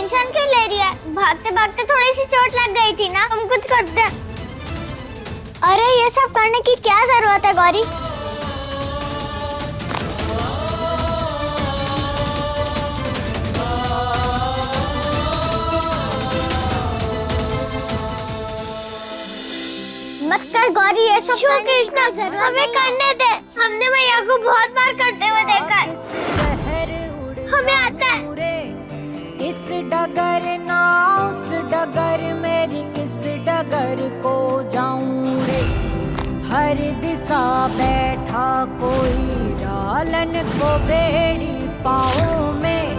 Tension क्यों ले रही है? भागते भागते थोड़ी सी चोट लग गई थी ना, हम कुछ करते हैं। अरे ये सब करने की क्या जरूरत है गौरी? मत कर गौरी ये सब। क्यों कृष्णा, हमें करने दे। हमने भैया को बहुत बार करते हुए देखा है, हमें आता है। इस डगर ना उस डगर मेरी किस डगर को जाऊं रे। हर दिशा बैठा कोई डालन को बेड़ी पाँव में।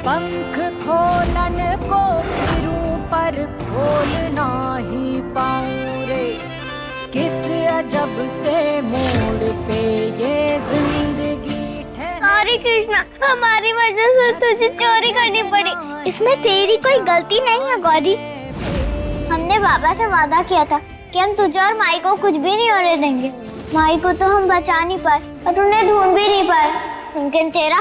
पंख खोलन को फिरूं पर खोल ना ही पाऊं रे। किस अजब से मोड़ पे ये जिंदगी। सॉरी कृष्णा, हमारी वजह से तुझे चोरी करनी पड़ी। इसमें तेरी कोई गलती नहीं है गौरी। हमने बाबा से वादा किया था कि हम तुझे और माई को कुछ भी नहीं होने देंगे। माई को तो हम बचा नहीं पाए और उन्हें ढूंढ भी नहीं पाए, लेकिन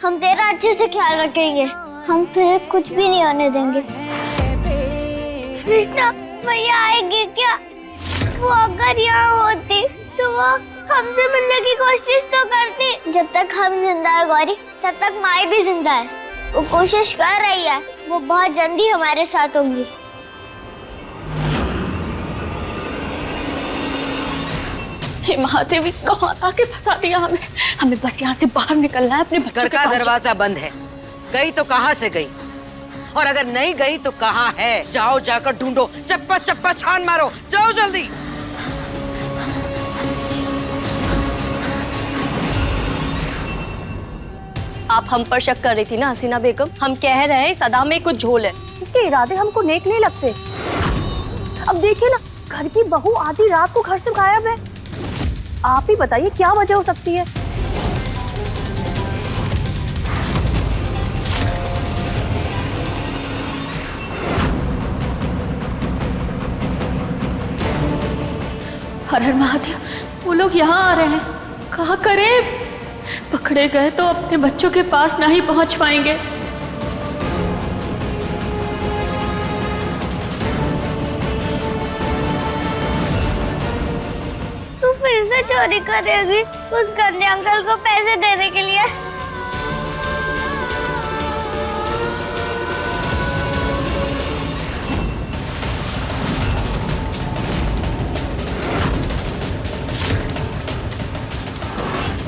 हम तेरा अच्छे से ख्याल रखेंगे। हम तुझे कुछ भी नहीं होने देंगे। कृष्णा, भैया आएगी क्या? वो अगर यहाँ होती तो वो हमसे मिलने की कोशिश तो करती। जब तक हम जिंदा है गौरी, तब तक माई भी जिंदा है। वो कोशिश कर रही है, वो बहुत जल्दी हमारे साथ होंगी। हे महादेवी, कहाँ आके फंसा दिया हमें। हमें बस यहाँ से बाहर निकलना है, अपने बच्चों के पास। घर का दरवाजा बंद है, गई तो कहाँ से गई, और अगर नहीं गई तो कहाँ है? जाओ, जाकर ढूंढो, चप्पा चप्पा छान मारो, जाओ जल्दी। आप हम पर शक कर रही थी ना हसीना बेगम। हम कह रहे हैं सदा में कुछ झोल है। इसके इरादे हमको नेक नहीं लगते। अब देखिए ना, घर की बहू आधी रात को घर से गायब है। आप ही बताइए क्या वजह हो सकती है। हर हर महादेव, वो लोग यहाँ आ रहे हैं। कहाँ करें? पकड़े गए तो अपने बच्चों के पास ना ही पहुंच पाएंगे। तू फिर से चोरी करेगी उस गंदे अंकल को पैसे देने के लिए?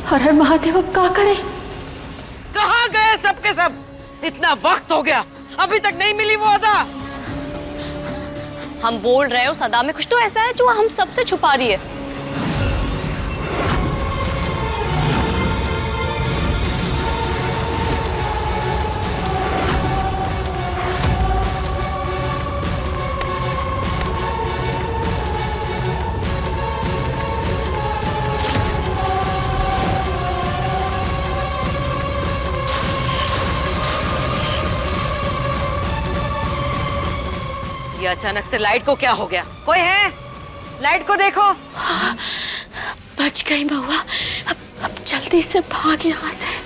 हर हर महादेव, अब क्या करें? कहाँ गए सबके सब? इतना वक्त हो गया, अभी तक नहीं मिली वो अदा। हम बोल रहे हो सदा में कुछ तो ऐसा है जो हम सबसे छुपा रही है। ये अचानक से लाइट को क्या हो गया? कोई है? लाइट को देखो। बच गई बउआ। अब जल्दी से भाग यहाँ से।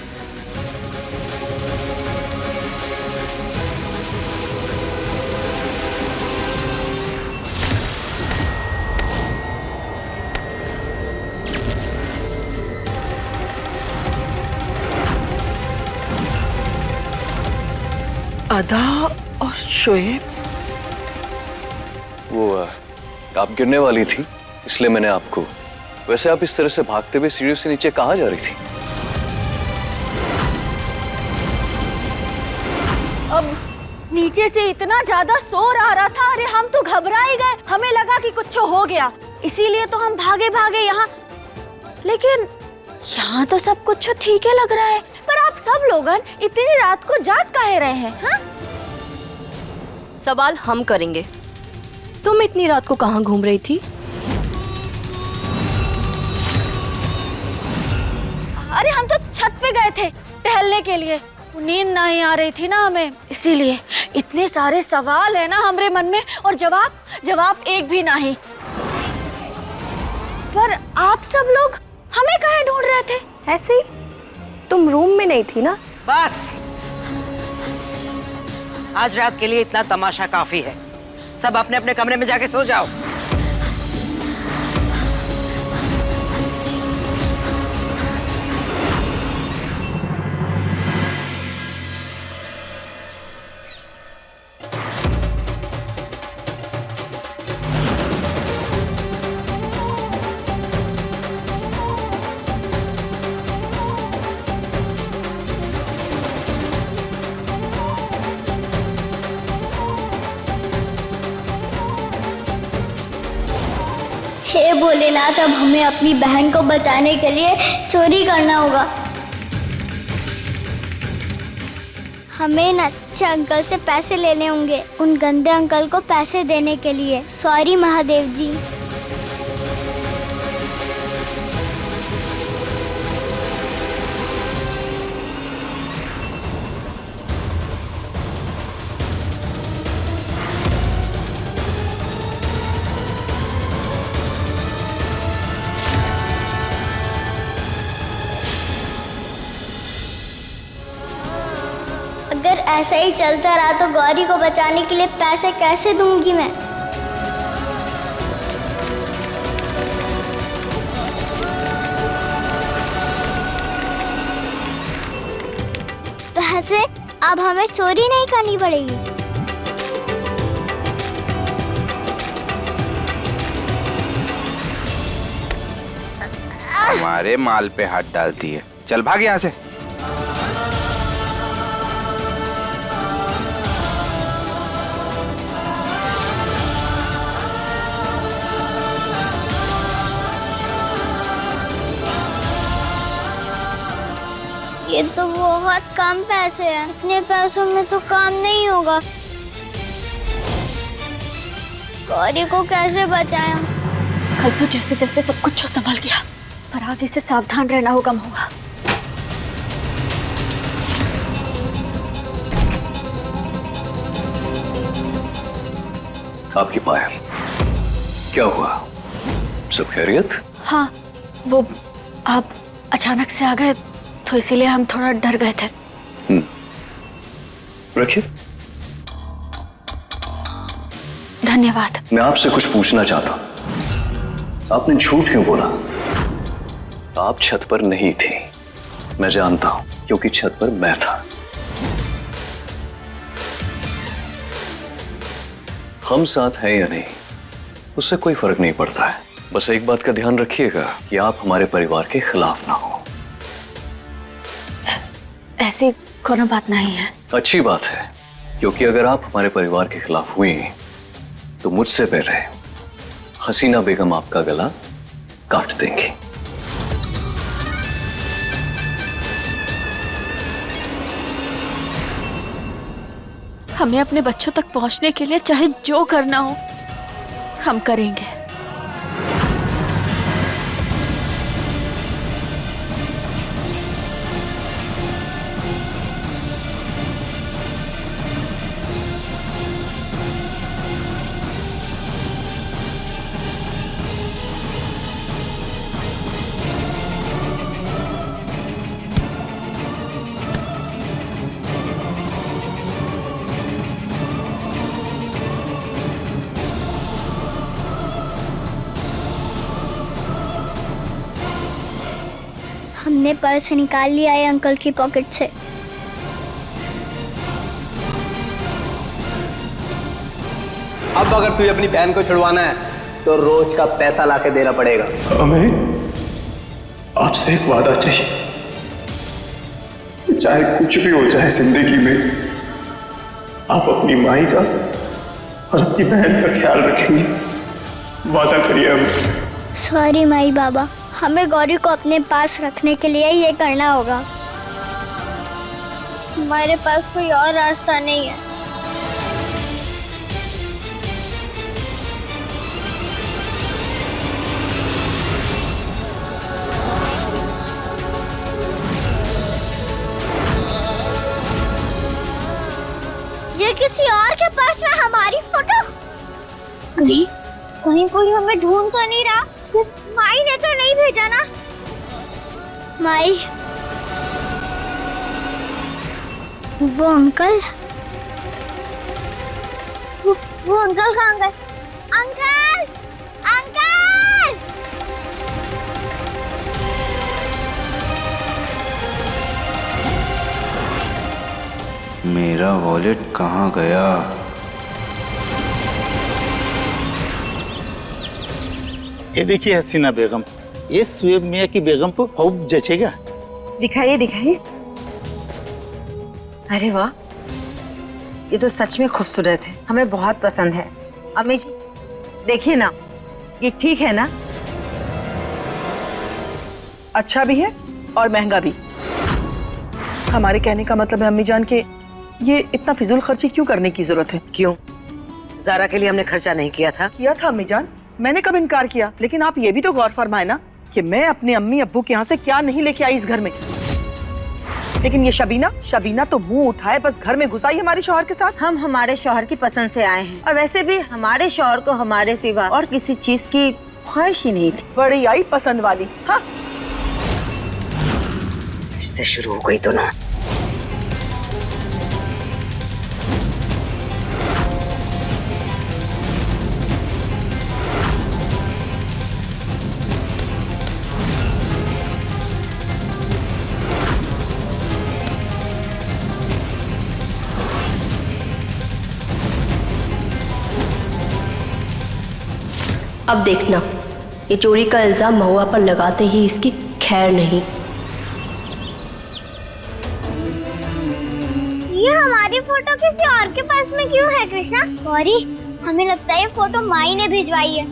अदा और शोएब, वो आप गिरने वाली थी इसलिए मैंने आपको। वैसे आप इस तरह से भागते हुए सीढ़ियों से नीचे कहाँ जा रही थी? अब नीचे से इतना ज्यादा शोर आ रहा था, अरे हम तो घबरा ही गए। हमें लगा कि कुछ हो गया, इसीलिए तो हम भागे भागे यहाँ। लेकिन यहाँ तो सब कुछ ठीक ही लग रहा है। पर आप सब लोगन इतनी रात को जाग काहे रहे हैं? हाँ? सवाल हम करेंगे। तुम इतनी रात को कहाँ घूम रही थी? अरे हम तो छत पे गए थे टहलने के लिए। नींद नहीं आ रही थी ना हमें, इसीलिए। इतने सारे सवाल है ना हमारे मन में और जवाब एक भी नहीं। पर आप सब लोग हमें कहाँ ढूंढ रहे थे? ऐसे ही, तुम रूम में नहीं थी ना? बस आज रात के लिए इतना तमाशा काफी है। सब अपने अपने कमरे में जाके सो जाओ। हे भोलेनाथ, अब हमें अपनी बहन को बचाने के लिए चोरी करना होगा। हमें न अच्छे अंकल से पैसे लेने होंगे, उन गंदे अंकल को पैसे देने के लिए। सॉरी महादेव जी। अगर ऐसा ही चलता रहा तो गौरी को बचाने के लिए पैसे कैसे दूंगी मैं? पैसे अब हमें चोरी नहीं करनी पड़ेगी। हमारे माल पे हाथ डालती है। चल भाग यहाँ से। ये तो बहुत कम पैसे हैं। इतने पैसों में तो काम नहीं होगा। गौरी को कैसे बचाएं? कल तो जैसे तैसे सब कुछ संभल गया, पर आगे से सावधान रहना होगा महुआ। आपकी पायल, क्या हुआ? सब खैरियत? हाँ, वो आप अचानक से आ गए तो इसीलिए हम थोड़ा डर गए थे। रखिए। धन्यवाद। मैं आपसे कुछ पूछना चाहता हूं। आपने झूठ क्यों बोला? आप छत पर नहीं थी। मैं जानता हूं, क्योंकि छत पर मैं था। हम साथ हैं या नहीं, उससे कोई फर्क नहीं पड़ता है। बस एक बात का ध्यान रखिएगा कि आप हमारे परिवार के खिलाफ ना हो। ऐसी कोई बात नहीं है। अच्छी बात है, क्योंकि अगर आप हमारे परिवार के खिलाफ हुई तो मुझसे पहले हसीना बेगम आपका गला काट देंगी। हमें अपने बच्चों तक पहुंचने के लिए चाहे जो करना हो हम करेंगे। हमने पर्स निकाल लिया है अंकल की पॉकेट से। अब अगर तुझे अपनी बहन को छुड़वाना है तो रोज का पैसा लाके देना पड़ेगा। हमें आपसे एक वादा चाहिए, चाहे कुछ भी हो जाए जिंदगी में, आप अपनी माई का और अपनी बहन का ख्याल रखेंगे। वादा करिए हमें। सॉरी माई बाबा, हमें गौरी को अपने पास रखने के लिए ये करना होगा। हमारे पास कोई और रास्ता नहीं है। ये किसी और के पास में हमारी फोटो? कहीं कोई हमें ढूंढ तो नहीं रहा? माई ने तो नहीं भेजा ना? माई, वो अंकल वो अंकल कहाँ गए? Uncle, uncle! मेरा वॉलेट कहाँ गया? ये देखिए हसीना बेगम, ये सुएब मियाँ की बेगम को खूब जचेगा। दिखाइए दिखाइए। अरे वाह, ये तो सच में खूबसूरत है, हमें बहुत पसंद है। अम्मी जी देखिए ना, ये ठीक है ना? अच्छा भी है और महंगा भी। हमारे कहने का मतलब है अम्मी जान के ये इतना फिजूल खर्ची क्यों करने की जरूरत है? क्यों? ज़ारा के लिए हमने खर्चा नहीं किया था? किया था अम्मी जान, मैंने कब इनकार किया? लेकिन आप ये भी तो गौर फरमाए ना कि मैं अपने अम्मी अब्बू के यहाँ से क्या नहीं लेके आई इस घर में। लेकिन ये शबीना तो मुंह उठाए बस घर में घुस आई हमारे शौहर के साथ। हम हमारे शौहर की पसंद से आए हैं, और वैसे भी हमारे शौहर को हमारे सिवा और किसी चीज की ख्वाहिश ही नहीं थी। बड़ी आई पसंद वाली। हाँ, फिर से शुरू हो गई तो ना। अब देखना, ये चोरी का इल्जाम महुआ पर लगाते ही इसकी खैर नहीं। ये हमारी फोटो किसी और के पास में क्यों है कृष्णा? गौरी, हमें लगता है ये फोटो माई ने भिजवाई है।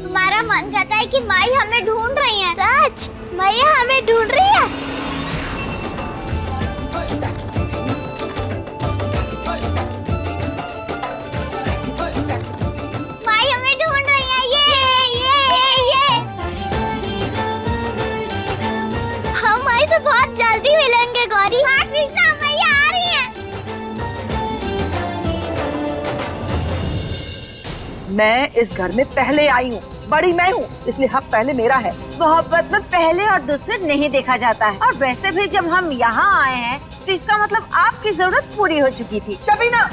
हमारा मन कहता है कि माई हमें ढूंढ रही है। सच, माई हमें ढूंढ रही है। माई हमें ढूंढ रही है। ये हम माई से बहुत जल्दी मिलेंगे गौरी। हाँ कृष्णा, माई आ रही है। मैं इस घर में पहले आई हूँ, बड़ी मैं हूँ, इसलिए हक पहले मेरा है। मोहब्बत में पहले और दूसरे नहीं देखा जाता है, और वैसे भी जब हम यहाँ आए हैं तो इसका मतलब आपकी जरूरत पूरी हो चुकी थी। शबीना,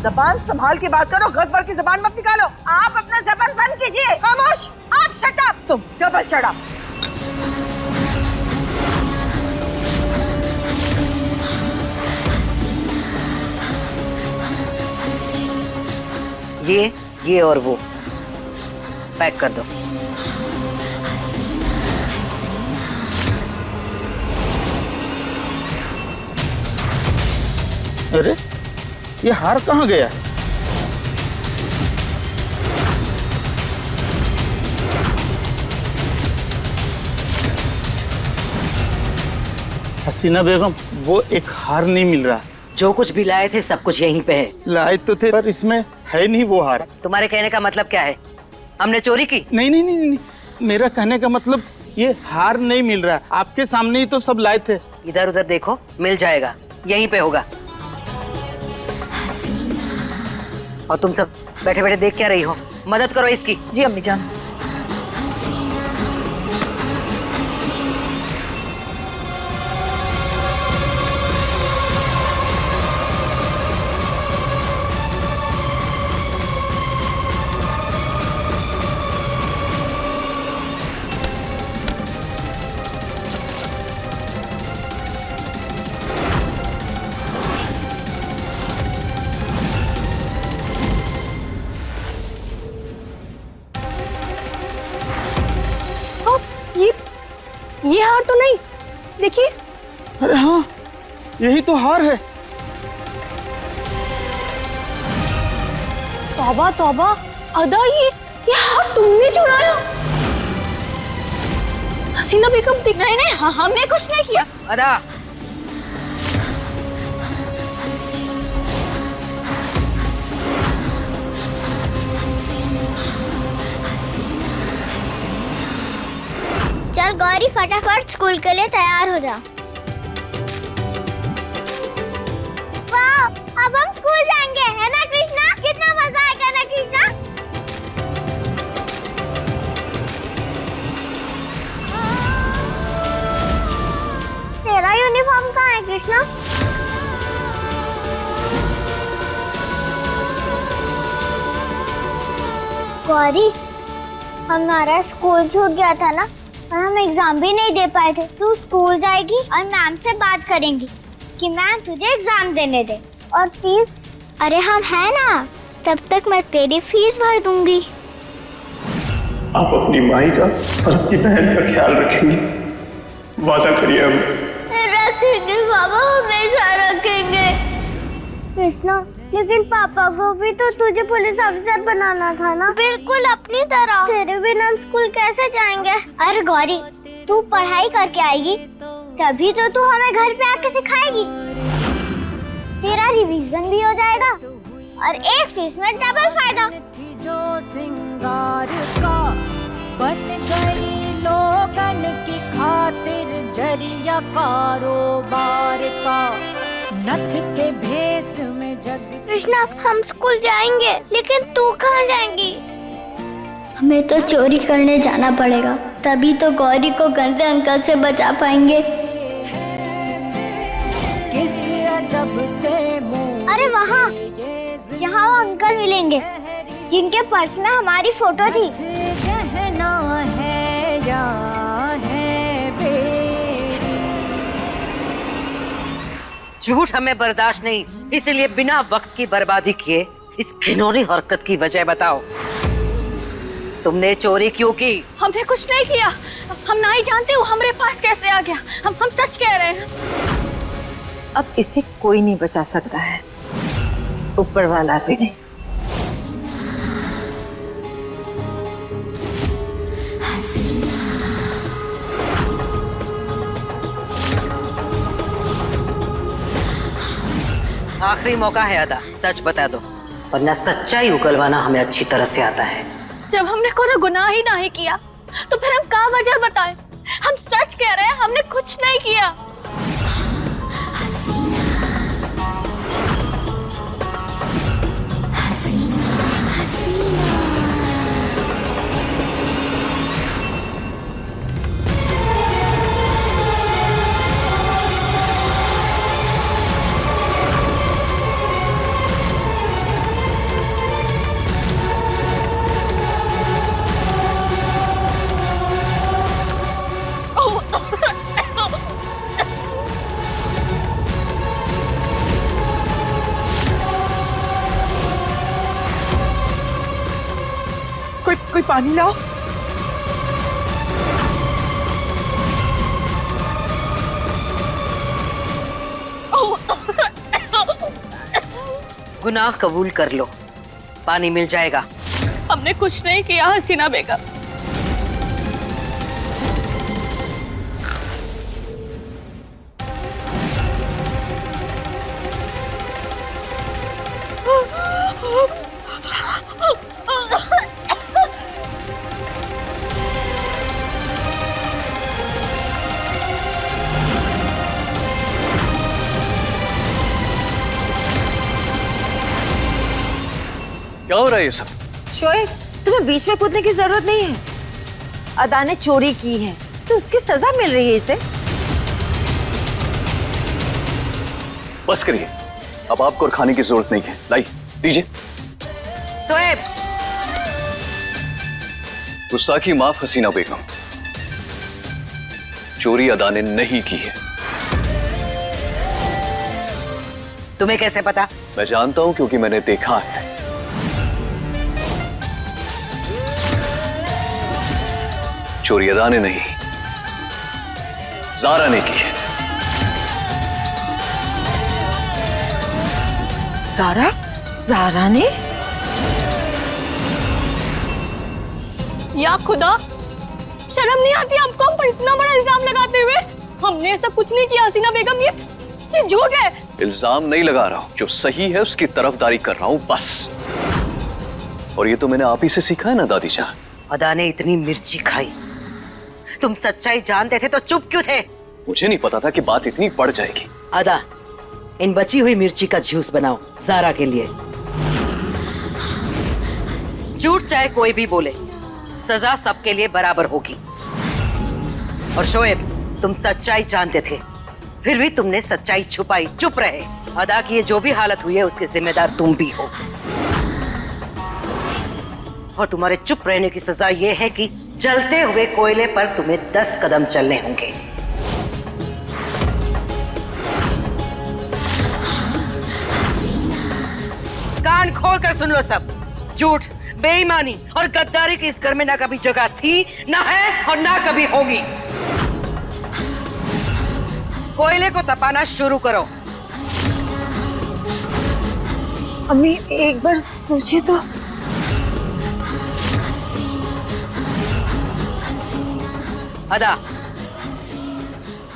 जबान संभाल के बात करो, गज भर की जबान मत निकालो। आप अपना जबान बंद कीजिए। खामोश। आप शट अप। तुम डबल शट अप। ये और वो पैक कर दो। अरे ये हार कहाँ गया? हसीना बेगम, वो एक हार नहीं मिल रहा। जो कुछ भी लाए थे सब कुछ यहीं पे है। लाए तो थे पर इसमें है नहीं वो हार। तुम्हारे कहने का मतलब क्या है? हमने चोरी की? नहीं नहीं नहीं नहीं, मेरा कहने का मतलब ये हार नहीं मिल रहा। आपके सामने ही तो सब लाए थे। इधर उधर देखो, मिल जाएगा, यहीं पे होगा। और तुम सब बैठे बैठे देख क्या रही हो? मदद करो इसकी। जी अम्मी जान। ये हार तो नहीं, देखिए। अरे हाँ, यही तो हार है। तौबा तौबा, अदा ये हार तुमने चुराया? हसीना बेगम, नहीं नहीं, हमने कुछ नहीं किया। अदा, चल गौरी, फटाफट स्कूल के लिए तैयार हो जा। वाह, अब हम स्कूल जाएंगे, है ना कृष्णा? कितना मजा आएगा ना कृष्णा? तेरा यूनिफॉर्म कहाँ है कृष्णा? गौरी, हमारा स्कूल छूट गया था ना और हम एग्जाम भी नहीं दे पाए थे। तू स्कूल जाएगी और मैम से बात करेंगी कि मैम तुझे एग्जाम देने दे। और फीस, अरे हम है ना, तब तक मैं तेरी फीस भर दूंगी। आप अपनी माई का और अपनी बहन का ख्याल रखेंगे, वादा करिए हमें। रखेंगे बाबा, हमेशा रखेंगे। कृष्णा, लेकिन पापा को भी तो तुझे पुलिस अफसर बनाना था ना। बिल्कुल अपनी तरह। तेरे बिना स्कूल कैसे जाएंगे? अरे गौरी, तू पढ़ाई करके आएगी तभी तो तू हमें घर पे आके सिखाएगी। तेरा रिवीजन भी हो जाएगा और एक फीस में डबल फायदा। जो सिंगार का बन गई लोगन की खातिर जरिया कारोबार का, नथ के भेस में जग। कृष्णा, हम स्कूल जाएंगे लेकिन तू कहाँ जाएंगी? हमें तो चोरी करने जाना पड़ेगा, तभी तो गौरी को गंदे अंकल से बचा पाएंगे। किस अजब से मुंह, अरे वहाँ जहाँ वो अंकल मिलेंगे जिनके पर्स में हमारी फोटो थी। गहना है या है बेड़ी। झूठ हमें बर्दाश्त नहीं, इसलिए बिना वक्त की बर्बादी किए इस घिनौनी हरकत की वजह बताओ। तुमने चोरी क्यों की? हमने कुछ नहीं किया। हम ना ही जानते हो हमारे पास कैसे आ गया। हम सच कह रहे हैं। अब इसे कोई नहीं बचा सकता है, ऊपर वाला भी नहीं। आखिरी मौका है अदा, सच बता दो, वरना सच्चाई उगलवाना हमें अच्छी तरह से आता है। जब हमने कोई गुनाह ही नहीं किया तो फिर हम क्या वजह बताएं? हम सच कह रहे हैं, हमने कुछ नहीं किया। कोई पानी लाओ। गुनाह कबूल कर लो, पानी मिल जाएगा। हमने कुछ नहीं किया हसीना बेगम। क्या हो रहा है ये सब? शोएब, तुम्हें बीच में कूदने की जरूरत नहीं है। अदा ने चोरी की है तो उसकी सजा मिल रही है इसे। बस करिए, अब आपको और खाने की जरूरत नहीं है। लाई दीजिए। शोएब, गुस्ताखी माफ हसीना बेगम, चोरी अदा ने नहीं की है। तुम्हें कैसे पता? मैं जानता हूं क्योंकि मैंने देखा है। चोरी अदा ने नहीं, ज़ारा ने की है। ज़ारा? ज़ारा ने? या खुदा, शर्म नहीं आती आपको हम पर इतना बड़ा इल्जाम लगाते हुए? हमने ऐसा कुछ नहीं किया हसीना बेगम, ये झूठ है। इल्जाम नहीं लगा रहा हूं, जो सही है उसकी तरफदारी कर रहा हूं बस। और ये तो मैंने आप ही से सीखा है ना दादी जान। अदा ने इतनी मिर्ची खाई, तुम सच्चाई जानते थे तो चुप क्यों थे? मुझे नहीं पता था कि बात इतनी बढ़ जाएगी। अदा, इन बची हुई मिर्ची का जूस बनाओ ज़ारा के लिए। झूठ चाहे कोई भी बोले, सजा सबके लिए बराबर होगी। और शोएब, तुम सच्चाई जानते थे, फिर भी तुमने सच्चाई छुपाई, चुप रहे। अदा की ये जो भी हालत हुई है उसके जिम्मेदार तुम भी हो। और तुम्हारे चुप रहने की सजा ये है कि जलते हुए कोयले पर तुम्हें 10 कदम चलने होंगे। कान खोल कर सुन लो सब। झूठ, बेईमानी और गद्दारी की इस घर में ना कभी जगह थी, ना है और ना कभी होगी। कोयले को तपाना शुरू करो। अम्मी एक बार सोचिए तो। अदा,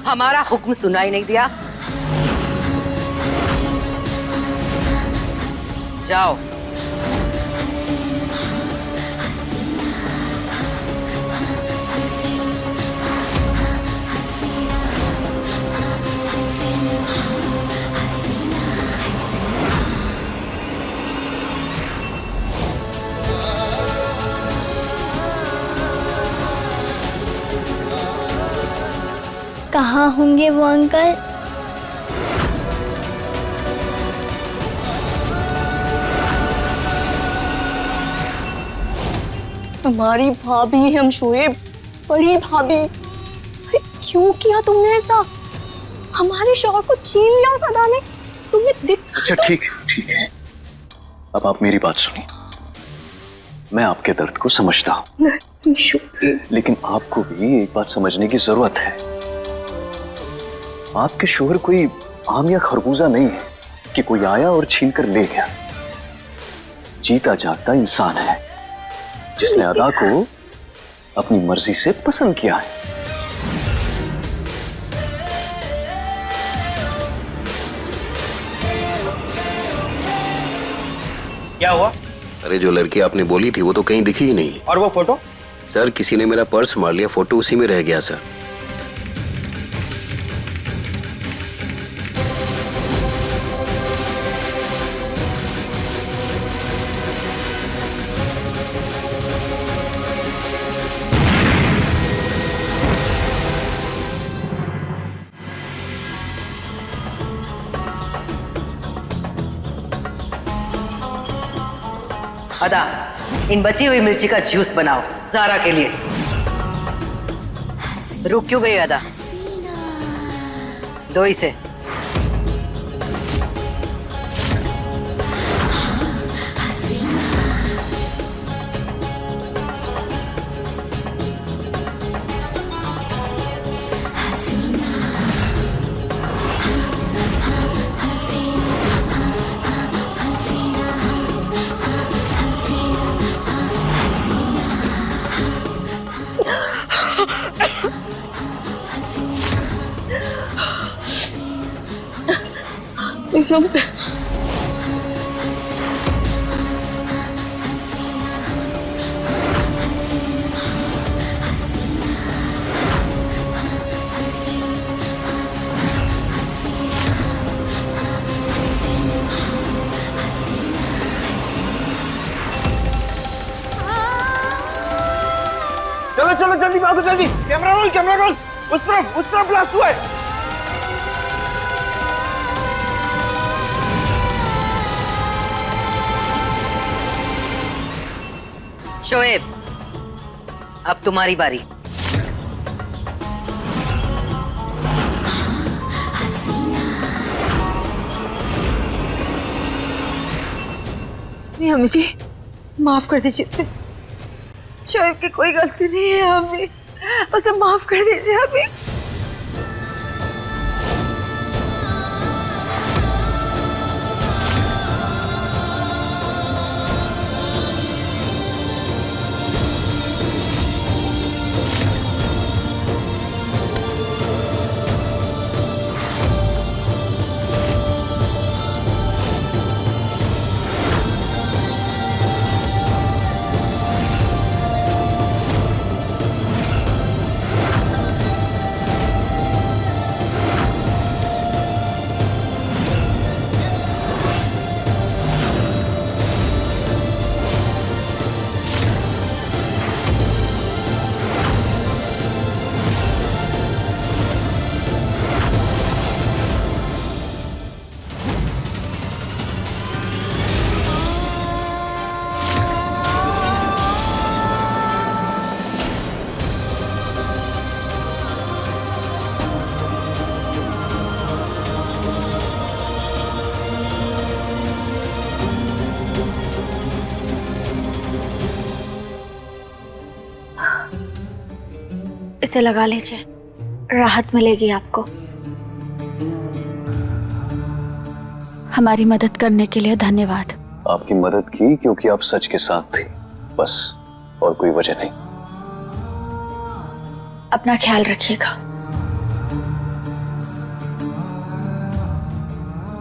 हमारा हुक्म सुनाई नहीं दिया? जाओ। कहाँ होंगे वो अंकल? हमारी भाभी हम शोएब, बड़ी भाभी। अरे क्यों किया तुमने ऐसा? हमारे शौहर को छीन लिया उस अदा ने। तुम्हें दिख। अच्छा ठीक है, अब आप मेरी बात सुनिए। मैं आपके दर्द को समझता हूँ, लेकिन आपको भी एक बात समझने की जरूरत है। आपके शोहर कोई आम या खरबूजा नहीं है कि कोई आया और छीन कर ले गया। जीता जागता इंसान है जिसने अदा को अपनी मर्जी से पसंद किया है। क्या हुआ? अरे जो लड़की आपने बोली थी वो तो कहीं दिखी ही नहीं। और वो फोटो? सर किसी ने मेरा पर्स मार लिया, फोटो उसी में रह गया सर। अदा, इन बची हुई मिर्ची का जूस बनाओ ज़ारा के लिए। रुक क्यों गई अदा? दो इसे। चलो चलो जल्दी भागो जल्दी। Camera roll. उस तरफ ब्लास्ट हुआ है। शोएब, अब तुम्हारी बारी। नहीं अम्मी जी, माफ कर दीजिए उसे। शोएब की कोई गलती नहीं है अम्मी, उसे माफ कर दीजिए अम्मी। इसे लगा लीजिए, राहत मिलेगी आपको। हमारी मदद करने के लिए धन्यवाद। आपकी मदद की क्योंकि आप सच के साथ थी, बस, और कोई वजह नहीं। अपना ख्याल रखिएगा।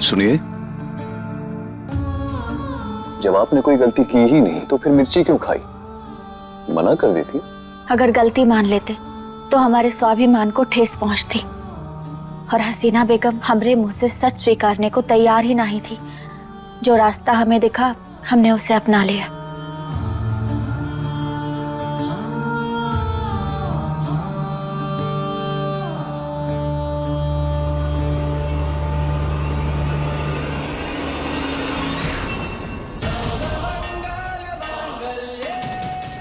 सुनिए, जब आपने कोई गलती की ही नहीं तो फिर मिर्ची क्यों खाई? मना कर देती। अगर गलती मान लेते तो हमारे स्वाभिमान को ठेस पहुंचती, और हसीना बेगम हमरे मुंह से सच स्वीकारने को तैयार ही नहीं थी। जो रास्ता हमें दिखा हमने उसे अपना लिया।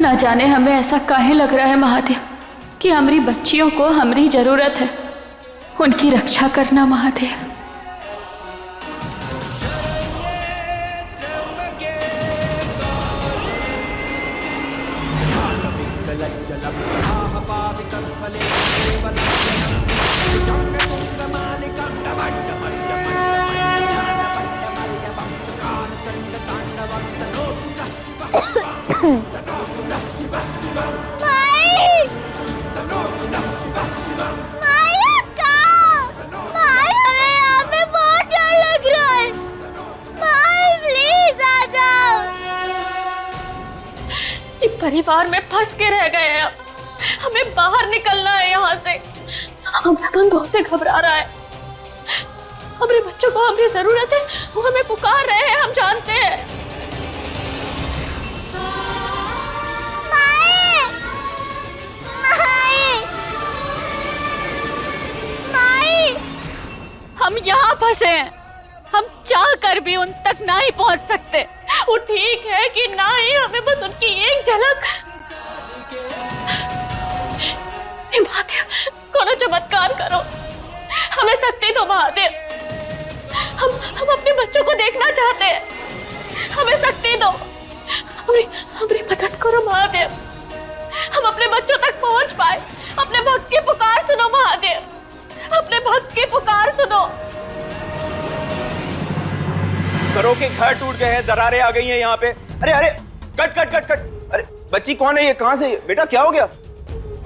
ना जाने हमें ऐसा काहे लग रहा है महादेव कि हमारी बच्चियों को हमारी जरूरत है। उनकी रक्षा करना महादेव। परिवार में फंस के रह गए हैं। हमें बाहर निकलना है यहाँ से। हमारा मन बहुत घबरा रहा है। हमारे बच्चों को हमारी जरूरत है, वो हमें पुकार रहे हैं, हम जानते हैं। हम यहाँ फंसे हैं। हम चाह कर भी उन तक ना ही पहुंच सकते। वो ठीक है कि ना ही, हमें बस उनकी एक झलक। महादेव, कोनो चमत्कार करो, हमें शक्ति दो महादेव। हम अपने बच्चों को देखना चाहते हैं, हमें शक्ति दो। हमारी मदद करो महादेव, हम अपने बच्चों तक पहुंच पाए। अपने भक्त की पुकार सुनो महादेव, अपने भक्त की पुकार सुनो। घरों के घर टूट गए हैं, दरारें आ गई हैं यहाँ पे। अरे अरे, कट कट कट कट। अरे बच्ची कौन है ये, कहाँ से? बेटा क्या हो गया?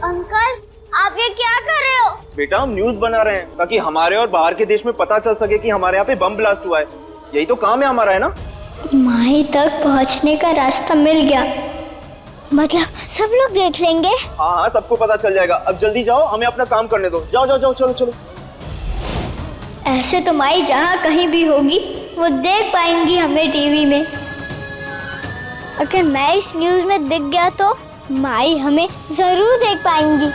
अंकल, आप ये क्या कर रहे हो? बेटा हम न्यूज बना रहे हैं ताकि हमारे और बाहर के देश में पता चल सके कि हमारे यहाँ पे बम ब्लास्ट हुआ है। यही तो काम है हमारा, है ना? माई तक पहुँचने का रास्ता मिल गया, मतलब सब लोग देख लेंगे। हाँ हाँ, सबको पता चल जाएगा। अब जल्दी जाओ, हमें अपना काम करने दो। जाओ जाओ जाओ, चलो चलो। ऐसे तो माई जहाँ कहीं भी होगी वो देख पाएंगी हमें टीवी में। अगर मैं इस न्यूज में दिख गया तो माई हमें जरूर देख पाएंगी।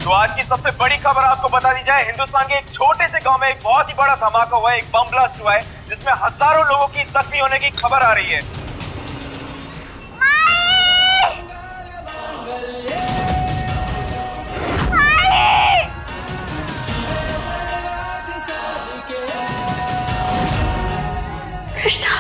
तो आज की सबसे बड़ी खबर आपको बता दी जाए। हिंदुस्तान के एक छोटे से गांव में एक बहुत ही बड़ा धमाका हुआ है, एक बम ब्लास्ट हुआ है जिसमें हजारों लोगों की जख्मी होने की खबर आ रही है। कृष्णा,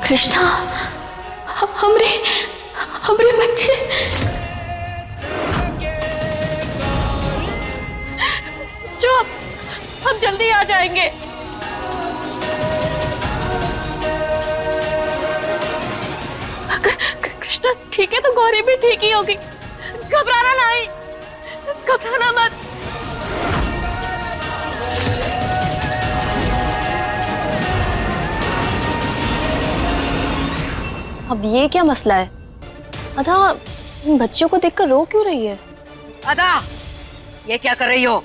कृष्णा, हमरे बच्चे। जो हम जल्दी आ जाएंगे। कृष्णा ठीक है तो गौरी भी ठीक ही होगी। घबराना नहीं, घबराना मत। अब ये क्या मसला है? अदा इन बच्चों को देखकर रो क्यों रही है? अदा, ये क्या कर रही हो?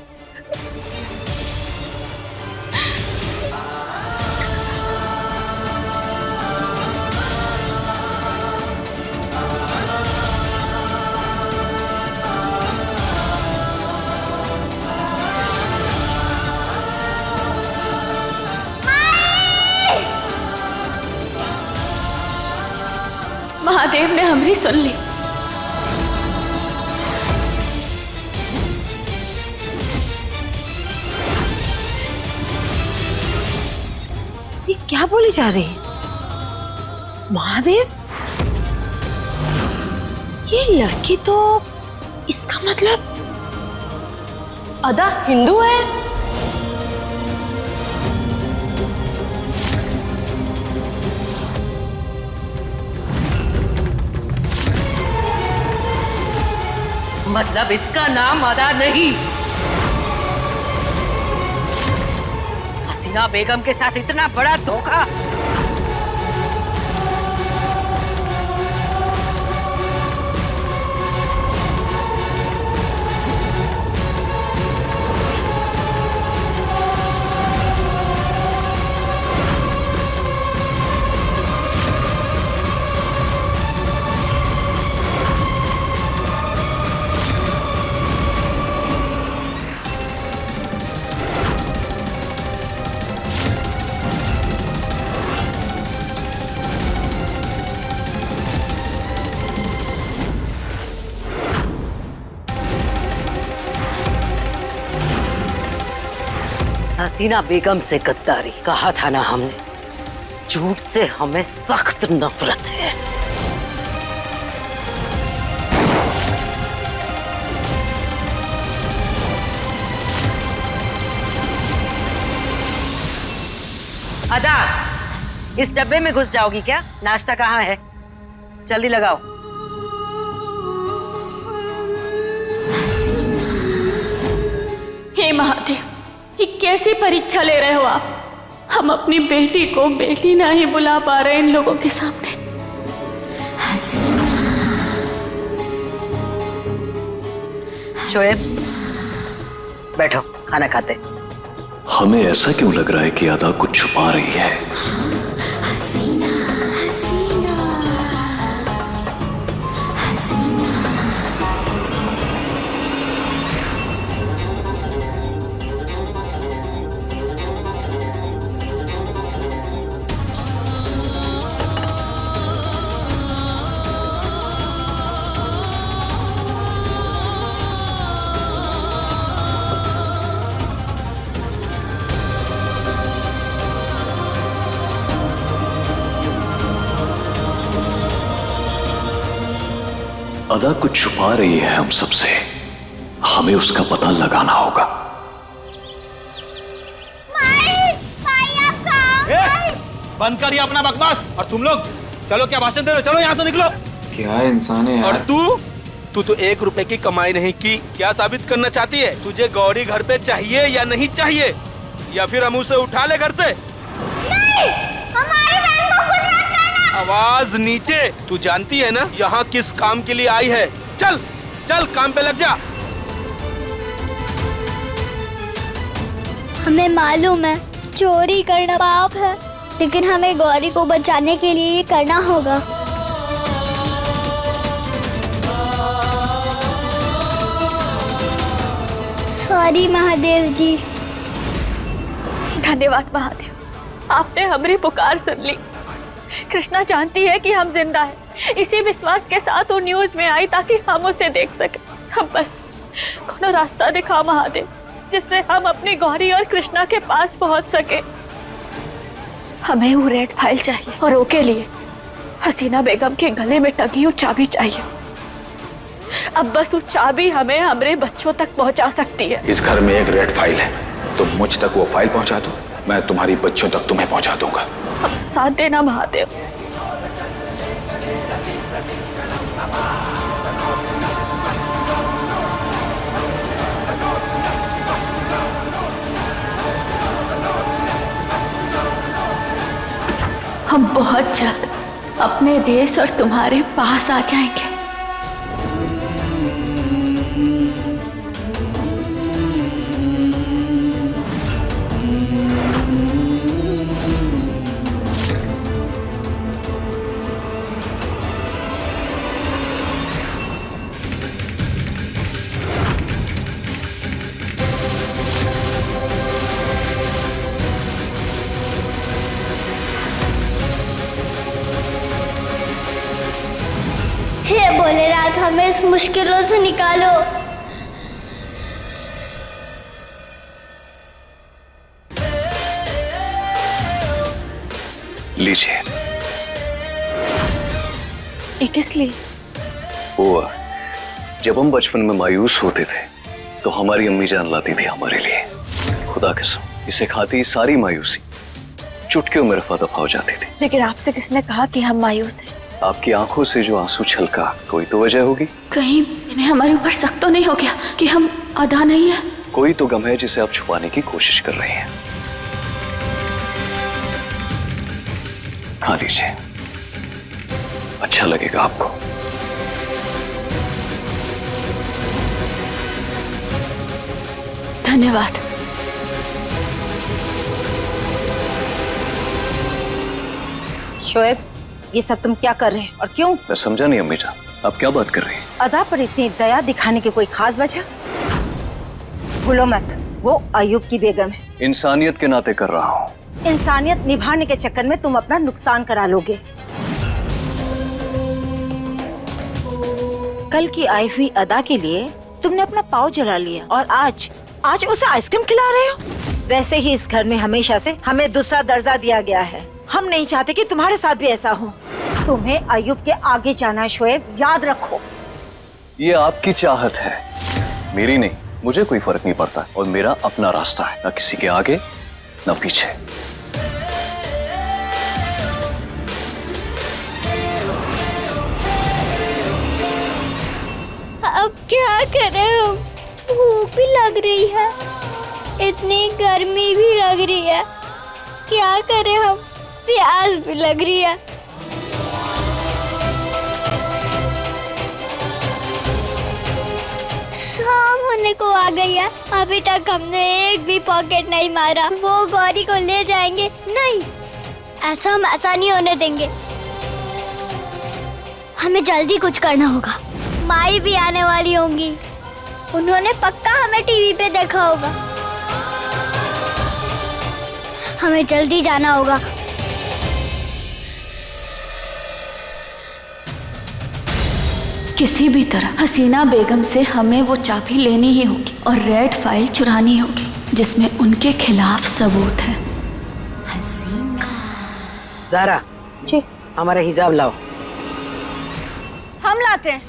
महादेव ने हमरी सुन ली। ये क्या बोली जा रही है? महादेव? ये लड़की तो, इसका मतलब अदा हिंदू है? मतलब इसका नाम अदा नहीं। हसीना बेगम के साथ इतना बड़ा धोखा। हसीना बेगम से गद्दारी कहा था ना हमने, झूठ से हमें सख्त नफरत है। अदा, इस डब्बे में घुस जाओगी क्या? नाश्ता कहाँ है? जल्दी लगाओ। हे महादेव, ये कैसी परीक्षा ले रहे हो आप? हम अपनी बेटी को बेटी ना ही बुला पा रहे इन लोगों के सामने। शोएब, बैठो, खाना खाते। हमें ऐसा क्यों लग रहा है कि अदा कुछ छुपा रही है? अदा कुछ छुपा रही है हम सबसे, हमें उसका पता लगाना होगा। बंद करिए अपना बकवास। और तुम लोग चलो, क्या भाषण दे रहे हो? चलो यहाँ से निकलो। क्या इंसान है यार? और तू तो 1 रुपए की कमाई नहीं की। क्या साबित करना चाहती है? तुझे गौरी घर पे चाहिए या नहीं चाहिए, या फिर हम उसे उठा ले घर से? नहीं, हमारी बहन को कुछ मत करना। आवाज नीचे। तू जानती है ना यहाँ किस काम के लिए आई है? चल चल, काम पे लग जा। हमें मालूम है चोरी करना पाप है, लेकिन हमें गौरी को बचाने के लिए ये करना होगा। सॉरी महादेव जी। धन्यवाद महादेव, आपने हमारी पुकार सुन ली। कृष्णा जानती है कि हम जिंदा हैं। इसी विश्वास के साथ वो न्यूज में आई ताकि हम उसे देख सके। हम बस कोनो रास्ता दिखा महादेव, जिससे हम अपनी गौरी और कृष्णा के पास पहुंच सके। हमें वो रेड फाइल चाहिए और वो के लिए हसीना बेगम के गले में टंगी वो चाबी चाहिए। अब बस वो चाबी हमें हमारे बच्चों तक पहुंचा सकती है। इस घर में एक रेड फाइल है, तुम मुझ तक वो फाइल पहुंचा दो, मैं तुम्हारी बच्चों तक तुम्हें पहुंचा दूंगा। साथ देना महादेव। हम बहुत जल्द अपने देश और तुम्हारे पास आ जाएंगे। हे भोलेनाथ, हमें इस मुश्किलों से निकालो। लीजिए। ये किस लिए? वो जब हम बचपन में मायूस होते थे तो हमारी अम्मी जान लाती थी हमारे लिए। खुदा कसम, इसे खाती ही सारी मायूसी चुटकियों में रफा दफा हो जाती थी। लेकिन आपसे किसने कहा कि हम मायूस हैं? आपकी आंखों से जो आंसू छलका, कोई तो वजह होगी। कहीं इन्हें हमारे ऊपर शक तो नहीं हो गया कि हम अदा नहीं है? कोई तो गम है जिसे आप छुपाने की कोशिश कर रहे हैं। खा लीजिए, अच्छा लगेगा आपको। धन्यवाद। शोएब, ये सब तुम क्या कर रहे हैं और क्यों? मैं समझा नहीं अम्मी जान, आप क्या बात कर रही हैं? अदा पर इतनी दया दिखाने की कोई खास वजह? भूलो मत, वो अयूब की बेगम है। इंसानियत के नाते कर रहा हूँ। इंसानियत निभाने के चक्कर में तुम अपना नुकसान करा लोगे। कल की आई हुई अदा के लिए तुमने अपना पाँव जला लिया और आज उसे आइसक्रीम खिला रहे हो। वैसे ही इस घर में हमेशा से हमें दूसरा दर्जा दिया गया है। हम नहीं चाहते कि तुम्हारे साथ भी ऐसा हो। तुम्हें अयूब के आगे जाना है शोएब, याद रखो। ये आपकी चाहत है, मेरी नहीं। मुझे कोई फर्क नहीं पड़ता और मेरा अपना रास्ता है, ना किसी के आगे ना पीछे। अब क्या करें हम? भूख भी लग रही है, इतनी गर्मी भी लग रही है। क्या करें हम? प्यास भी लग रही है। शाम होने को आ गई है, अभी तक हमने एक भी पॉकेट नहीं मारा। वो गौरी को ले जाएंगे? नहीं, ऐसा हम ऐसा नहीं होने देंगे। हमें जल्दी कुछ करना होगा। माई भी आने वाली होंगी, उन्होंने पक्का हमें टीवी पे देखा होगा। हमें जल्दी जाना होगा। किसी भी तरह हसीना बेगम से हमें वो चाबी लेनी ही होगी और रेड फाइल चुरानी होगी जिसमें उनके खिलाफ सबूत है। ज़ारा जी, हमारा हिजाब लाओ। हम लाते हैं।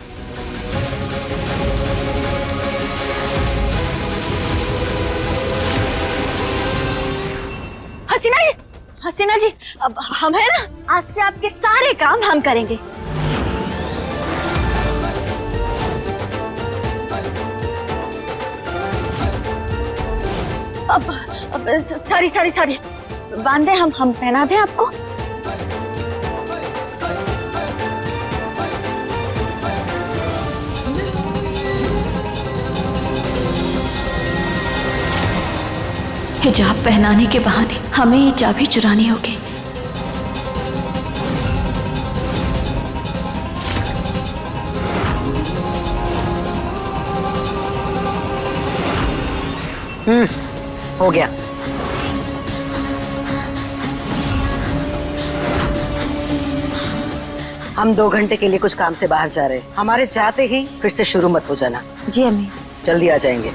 हसीना जी, अब हम है ना, आज से आपके सारे काम हम करेंगे। अब सारी बांधे, हम पहना दें आपको। हिजाब पहनाने के बहाने हमें ये चाबी चुरानी होगी। हो गया। हम 2 घंटे के लिए कुछ काम से बाहर जा रहे हैं। हमारे जाते ही फिर से शुरू मत हो जाना। जी अम्मी। जल्दी आ जाएंगे।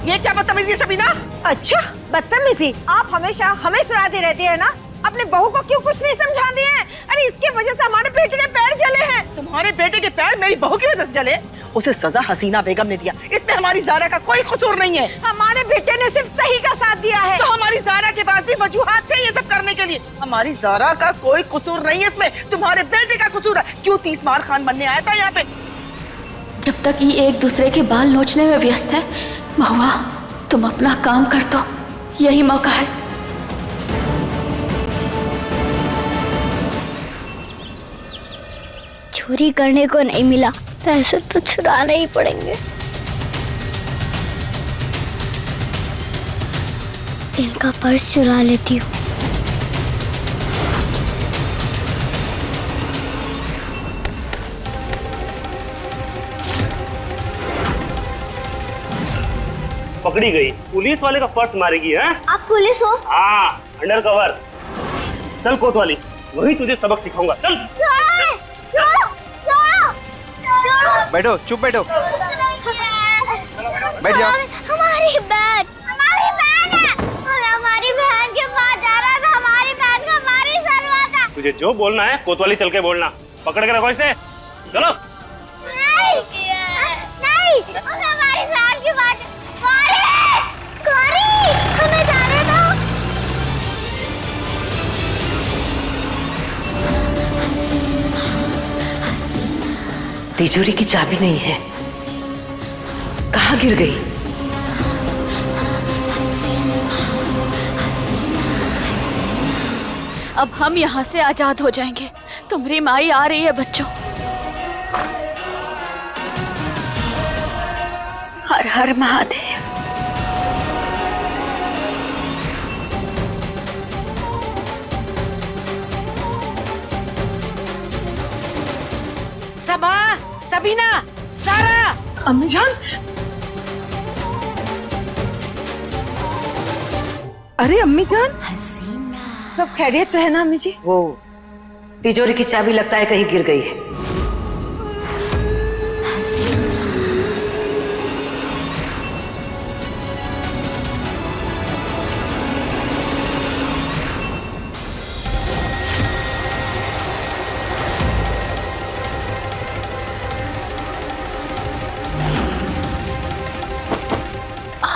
ये क्या बदतमीजी है शबीना? अच्छा, बदतमीजी? आप हमेशा हमें सुनाती रहती है ना। अपने बहू को क्यों कुछ नहीं समझा दिए हैं? अरे इसके वजह से हमारे बेटे के पैर जले हैं। तुम्हारे बेटे के पैर मेरी बहू की वजह से जले? उसे सजा हसीना बेगम ने दिया, इसमें हमारी ज़ारा का कोई कसूर नहीं है। हमारे बेटे ने सिर्फ सही का साथ दिया है। तो हमारी ज़ारा के पास भी वजूहात थे ये सब करने के लिए। हमारी ज़ारा का कोई कसूर नहीं है इसमें, तुम्हारे बेटे का कसूर है। क्यों 30 मार खान बनने आया था यहाँ पे? जब तक ये एक दूसरे के बाल नोचने में व्यस्त है, महुआ तुम अपना काम कर दो, यही मौका है। चोरी करने को नहीं मिला, पैसे तो चुराने ही पड़ेंगे। इनका पर्स चुरा लेती हूँ। पकड़ी गई, पुलिस वाले का पर्स मारेगी है? आप पुलिस हो? हाँ, अंडर कवर। चल कोतवाली, वही तुझे सबक सिखाऊंगा। चल। बैठो, चुप बैठो। बैठ जाओ। हमारी बहन है। हमारी बहन के पास जा रहा था, हमारी बहन को मारी सरवा था। तुझे जो बोलना है कोतवाली चल के बोलना। पकड़ के रखो इसे। चलो। नहीं, हमारी बहन की बात। गौरी, हमें जाने दो। तिजोरी की चाबी नहीं है, कहाँ गिर गई? अब हम यहाँ से आजाद हो जाएंगे। तुम्हारी माई आ रही है बच्चों। हर हर महादेव। सबा, सबीना, सारा। अम्मी जान, अरे अम्मी जान, सब खैरियत तो है ना अम्मी जी? वो तिजोरी की चाबी लगता है कहीं गिर गई है।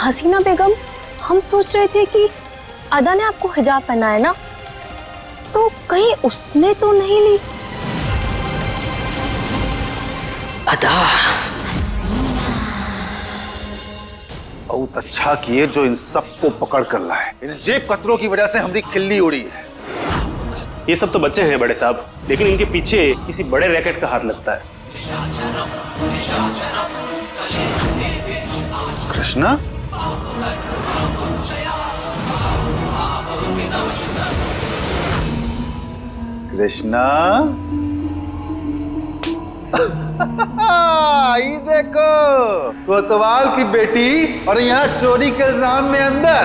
हसीना बेगम, हम सोच रहे थे कि अदा ने आपको हिजाब पहना है ना, तो कहीं उसने तो नहीं ली? अदा बहुत अच्छा किए जो इन सबको पकड़ कर लाए। इन जेब कतरों की वजह से हमारी खिल्ली उड़ी है। ये सब तो बच्चे हैं बड़े साहब, लेकिन इनके पीछे किसी बड़े रैकेट का हाथ लगता है। कृष्णा, कृष्णा, ये देखो कोतवाल की बेटी और यहाँ चोरी के इल्जाम में अंदर।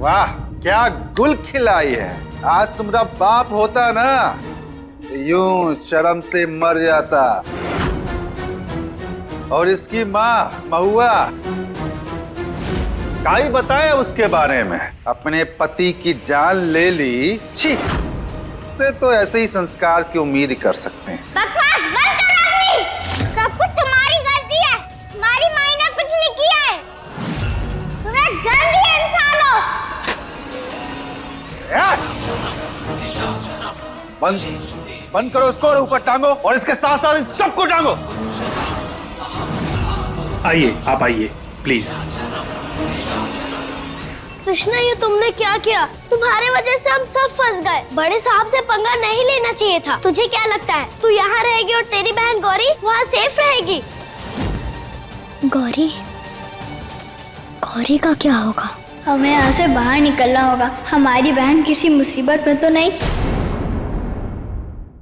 वाह, क्या गुल खिलाई है। आज तुम्हारा बाप होता ना तो यूं शर्म से मर जाता। और इसकी माँ महुआ क्या ही बताए उसके बारे में। अपने पति की जान ले ली, छी, उससे तो ऐसे ही संस्कार की उम्मीद ही कर सकते हैं। बकवास बंद कर आदमी। सब कुछ तुम्हारी गलती है, तुम्हारी माँ ने कुछ नहीं किया है। तुम्हें गंदे इंसान हो। बंद करो इसको और ऊपर टांगो, और इसके साथ साथ सबको टांगो। आइए, आप आइए प्लीज। कृष्णा, ये तुमने क्या किया? तुम्हारे वजह से हम सब फंस गए। बड़े साहब से पंगा नहीं लेना चाहिए था। तुझे क्या लगता है तू यहाँ रहेगी और तेरी बहन गौरी वहाँ सेफ रहेगी? गौरी, गौरी का क्या होगा? हमें यहाँ से बाहर निकलना होगा। हमारी बहन किसी मुसीबत में तो नहीं?